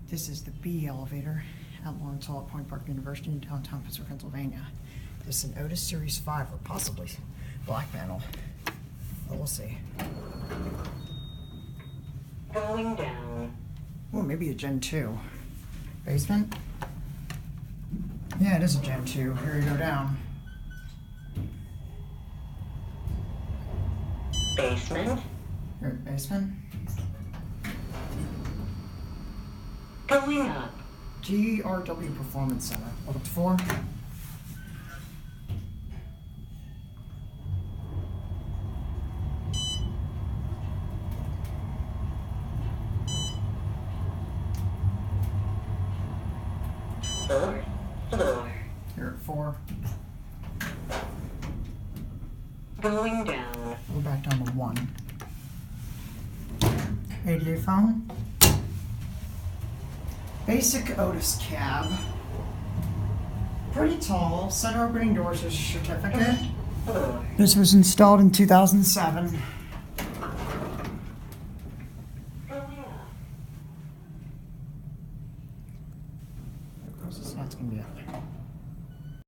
This is the B elevator at Lawrence Hall at Point Park University in downtown Pittsburgh, Pennsylvania. This is an Otis Series 5 or possibly black panel. But we'll see. Going down. Oh, maybe a Gen 2. Basement? Yeah, it is a Gen 2. Here you go down. Basement. Here, basement. Going up. GRW Performance Center. What up to 4? Fourth floor. Here at 4. Going down. Go back down to 1. ADA phone. Basic Otis cab. Pretty tall. Center opening doors is certificate. Floor. This was installed in 2007. Going up. Of course, it's not going to be up there.